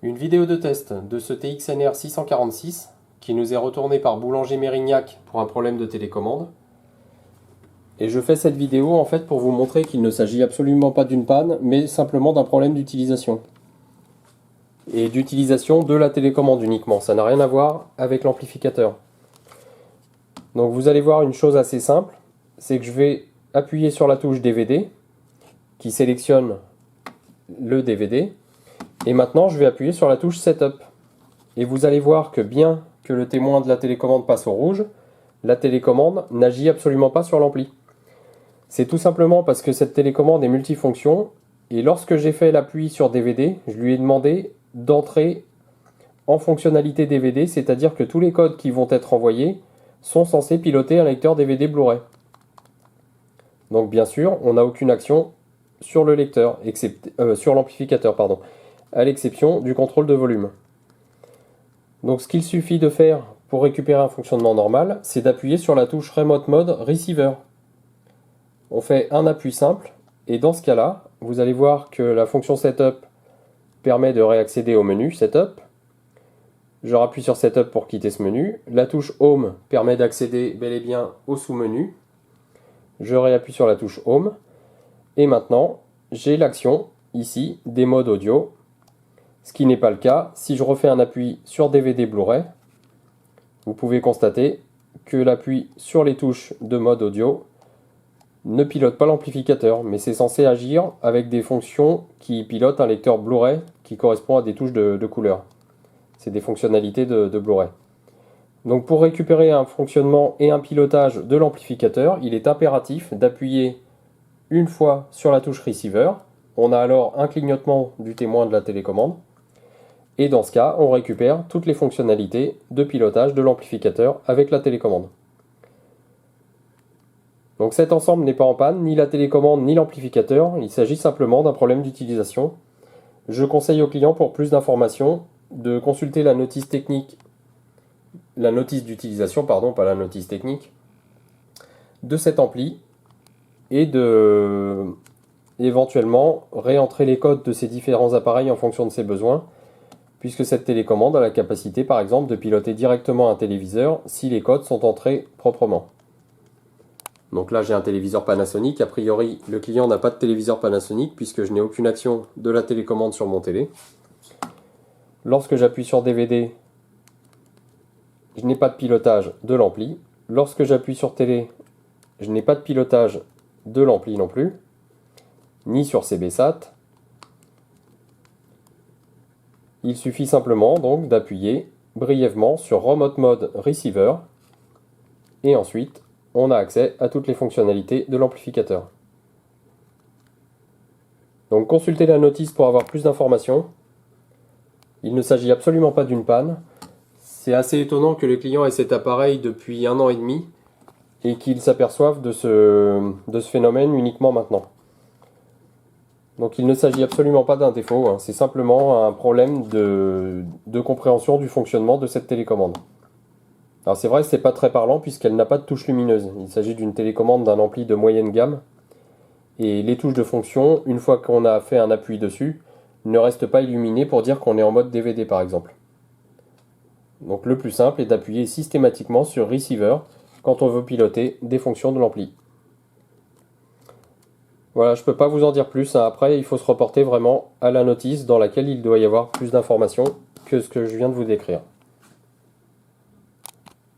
Une vidéo de test de ce TXNR 646 qui nous est retourné par Boulanger Mérignac pour un problème de télécommande. Et je fais cette vidéo en fait pour vous montrer qu'il ne s'agit absolument pas d'une panne, mais simplement d'un problème d'utilisation. Et d'utilisation de la télécommande uniquement, ça n'a rien à voir avec l'amplificateur. Donc vous allez voir une chose assez simple, c'est que je vais appuyer sur la touche DVD qui sélectionne le DVD. Et maintenant, je vais appuyer sur la touche Setup. Et vous allez voir que bien que le témoin de la télécommande passe au rouge, la télécommande n'agit absolument pas sur l'ampli. C'est tout simplement parce que cette télécommande est multifonction. Et lorsque j'ai fait l'appui sur DVD, je lui ai demandé d'entrer en fonctionnalité DVD, c'est-à-dire que tous les codes qui vont être envoyés sont censés piloter un lecteur DVD Blu-ray. Donc bien sûr, on n'a aucune action sur le lecteur, sur l'amplificateur, pardon, à l'exception du contrôle de volume. Donc ce qu'il suffit de faire pour récupérer un fonctionnement normal, c'est d'appuyer sur la touche Remote Mode Receiver. On fait un appui simple, et dans ce cas-là, vous allez voir que la fonction Setup permet de réaccéder au menu Setup. Je rappuie sur Setup pour quitter ce menu. La touche Home permet d'accéder bel et bien au sous-menu. Je réappuie sur la touche Home. Et maintenant, j'ai l'action, ici, des modes audio. Ce qui n'est pas le cas si je refais un appui sur DVD Blu-ray. Vous pouvez constater que l'appui sur les touches de mode audio ne pilote pas l'amplificateur, mais c'est censé agir avec des fonctions qui pilotent un lecteur Blu-ray qui correspond à des touches de couleur. C'est des fonctionnalités de Blu-ray. Donc pour récupérer un fonctionnement et un pilotage de l'amplificateur, il est impératif d'appuyer une fois sur la touche Receiver. On a alors un clignotement du témoin de la télécommande. Et dans ce cas, on récupère toutes les fonctionnalités de pilotage de l'amplificateur avec la télécommande. Donc cet ensemble n'est pas en panne, ni la télécommande ni l'amplificateur, il s'agit simplement d'un problème d'utilisation. Je conseille aux clients pour plus d'informations de consulter la notice technique, la notice d'utilisation, pardon, pas la notice technique, de cet ampli et de éventuellement réentrer les codes de ces différents appareils en fonction de ses besoins, puisque cette télécommande a la capacité par exemple de piloter directement un téléviseur si les codes sont entrés proprement. Donc là j'ai un téléviseur Panasonic, a priori le client n'a pas de téléviseur Panasonic puisque je n'ai aucune action de la télécommande sur mon télé. Lorsque j'appuie sur DVD, je n'ai pas de pilotage de l'ampli. Lorsque j'appuie sur télé, je n'ai pas de pilotage de l'ampli non plus, ni sur CBSAT. Il suffit simplement donc d'appuyer brièvement sur Remote Mode Receiver et ensuite on a accès à toutes les fonctionnalités de l'amplificateur. Donc consultez la notice pour avoir plus d'informations. Il ne s'agit absolument pas d'une panne. C'est assez étonnant que les clients aient cet appareil depuis 1 an et demi et qu'ils s'aperçoivent de ce phénomène uniquement maintenant. Donc il ne s'agit absolument pas d'un défaut, c'est simplement un problème de compréhension du fonctionnement de cette télécommande. Alors c'est vrai que c'est pas très parlant puisqu'elle n'a pas de touche lumineuse. Il s'agit d'une télécommande d'un ampli de moyenne gamme. Et les touches de fonction, une fois qu'on a fait un appui dessus, ne restent pas illuminées pour dire qu'on est en mode DVD par exemple. Donc le plus simple est d'appuyer systématiquement sur Receiver quand on veut piloter des fonctions de l'ampli. Voilà, je ne peux pas vous en dire plus. Après, il faut se reporter vraiment à la notice dans laquelle il doit y avoir plus d'informations que ce que je viens de vous décrire.